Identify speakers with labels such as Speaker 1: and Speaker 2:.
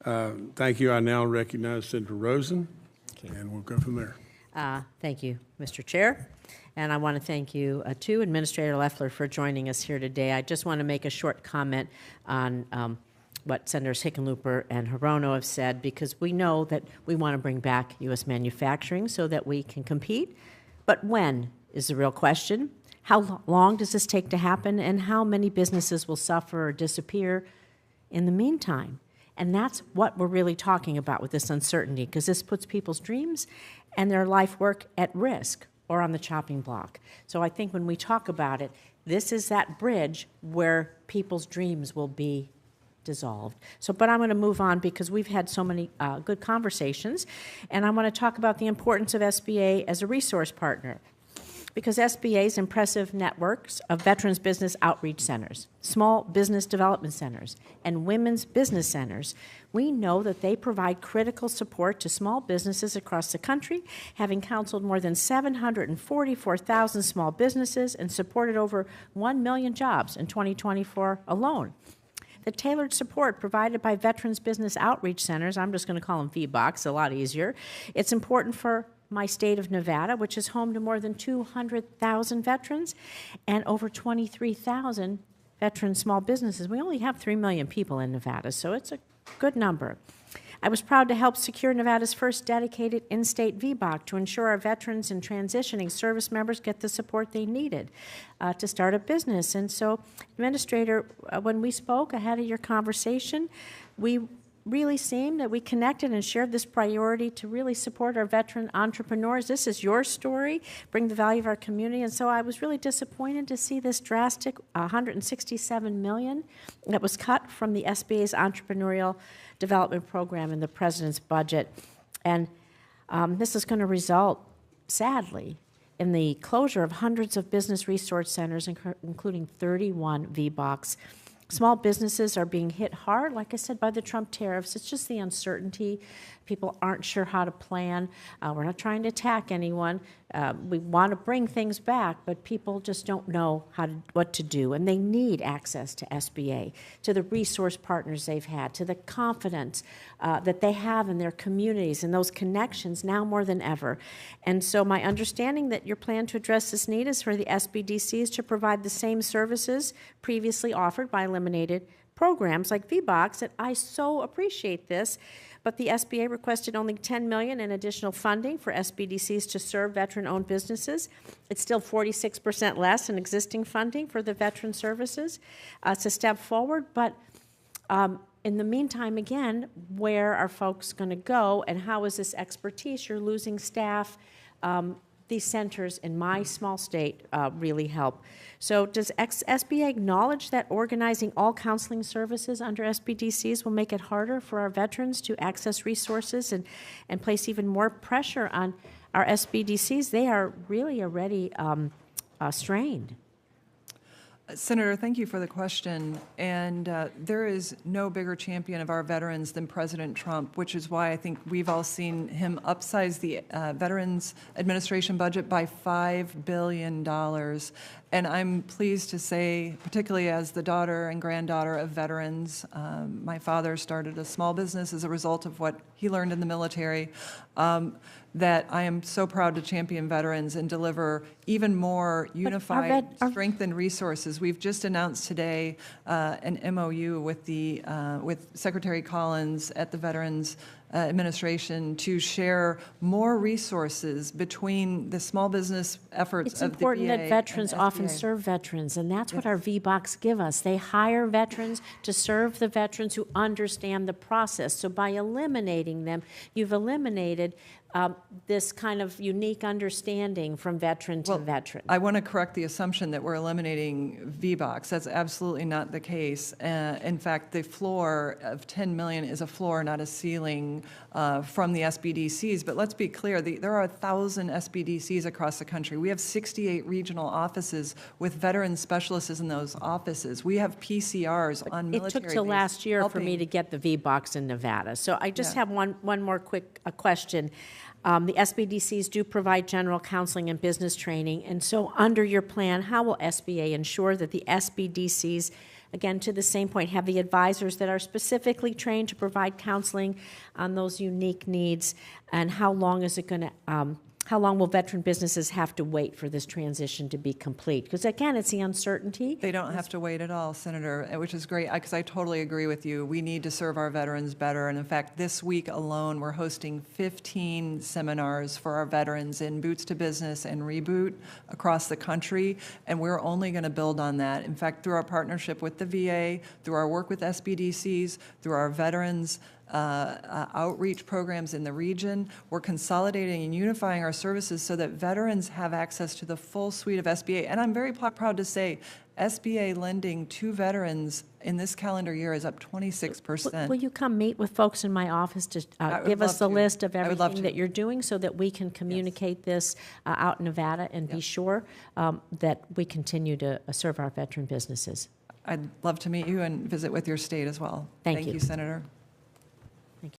Speaker 1: Thank you. I now recognize Senator Rosen, and we'll go from there.
Speaker 2: Thank you, Mr. Chair. And I want to thank you, too, Administrator Loeffler, for joining us here today. I just want to make a short comment on what Senators Hickenlooper and Hirono have said, because we know that we want to bring back U.S. manufacturing so that we can compete. But when is the real question? How long does this take to happen, and how many businesses will suffer or disappear in the meantime? And that's what we're really talking about with this uncertainty, because this puts people's dreams and their life work at risk or on the chopping block. So I think when we talk about it, this is that bridge where people's dreams will be dissolved. But I'm going to move on because we've had so many good conversations, and I want to talk about the importance of SBA as a resource partner. Because SBA's impressive networks of Veterans Business Outreach Centers, Small Business Development Centers, and Women's Business Centers, we know that they provide critical support to small businesses across the country, having counseled more than 744,000 small businesses and supported over 1 million jobs in 2024 alone. The tailored support provided by Veterans Business Outreach Centers, I'm just going to call them VBOCs, a lot easier, it's important for my state of Nevada, which is home to more than 200,000 veterans and over 23,000 veteran small businesses. We only have 3 million people in Nevada, so it's a good number. I was proud to help secure Nevada's first dedicated in-state VBOC to ensure our veterans and transitioning service members get the support they needed to start a business. And so, Administrator, when we spoke ahead of your conversation, we really seemed that we connected and shared this priority to really support our veteran entrepreneurs. This is your story, bring the value of our community. And so I was really disappointed to see this drastic $167 million that was cut from the SBA's entrepreneurial development program in the president's budget. And this is going to result, sadly, in the closure of hundreds of business resource centers, including 31 VBOCs. Small businesses are being hit hard, like I said, by the Trump tariffs. It's just the uncertainty. People aren't sure how to plan. We're not trying to attack anyone. We want to bring things back, but people just don't know what to do. And they need access to SBA, to the resource partners they've had, to the confidence that they have in their communities and those connections now more than ever. And so my understanding that your plan to address this need is for the SBDCs to provide the same services previously offered by eliminated programs like VBOCs, and I so appreciate this. But the SBA requested only $10 million in additional funding for SBDCs to serve veteran-owned businesses. It's still 46% less than existing funding for the veteran services. It's a step forward, but in the meantime, again, where are folks going to go, and how is this expertise? You're losing staff. These centers in my small state really help. So does SBA acknowledge that organizing all counseling services under SBDCs will make it harder for our veterans to access resources and place even more pressure on our SBDCs? They are really already strained.
Speaker 3: Senator, thank you for the question. And there is no bigger champion of our veterans than President Trump, which is why I think we've all seen him upsize the Veterans Administration budget by $5 billion. And I'm pleased to say, particularly as the daughter and granddaughter of veterans, my father started a small business as a result of what he learned in the military, that I am so proud to champion veterans and deliver even more unified, strengthened resources. We've just announced today an MOU with Secretary Collins at the Veterans Administration to share more resources between the small business efforts of the VA.
Speaker 2: It's important that veterans often serve veterans, and that's what our VBOCs give us. They hire veterans to serve the veterans who understand the process. So by eliminating them, you've eliminated this kind of unique understanding from veteran to veteran.
Speaker 3: I want to correct the assumption that we're eliminating VBOCs. That's absolutely not the case. In fact, the floor of $10 million is a floor, not a ceiling from the SBDCs. But let's be clear, there are 1,000 SBDCs across the country. We have 68 regional offices with veteran specialists in those offices. We have PCRs on military bases.
Speaker 2: It took till last year for me to get the VBOCs in Nevada. So I just have one more quick question. The SBDCs do provide general counseling and business training, and so under your plan, how will SBA ensure that the SBDCs again, to the same point, have the advisors that are specifically trained to provide counseling on those unique needs, and how long is it going to, how long will veteran businesses have to wait for this transition to be complete? Because again, it's the uncertainty.
Speaker 3: They don't have to wait at all, Senator, which is great, because I totally agree with you. We need to serve our veterans better. And in fact, this week alone, we're hosting 15 seminars for our veterans in Boots to Business and Reboot across the country. And we're only going to build on that. In fact, through our partnership with the VA, through our work with SBDCs, through our veterans outreach programs in the region, we're consolidating and unifying our services so that veterans have access to the full suite of SBA. And I'm very proud to say SBA lending to veterans in this calendar year is up 26%.
Speaker 2: Will you come meet with folks in my office to
Speaker 3: I would
Speaker 2: give us
Speaker 3: love
Speaker 2: the
Speaker 3: to.
Speaker 2: list of
Speaker 3: I would love
Speaker 2: everything
Speaker 3: to.
Speaker 2: that you're doing so that we can communicate this out in Nevada and be sure that we continue to serve our veteran businesses?
Speaker 3: I'd love to meet you and visit with your state as well.
Speaker 2: Thank you.
Speaker 3: Senator.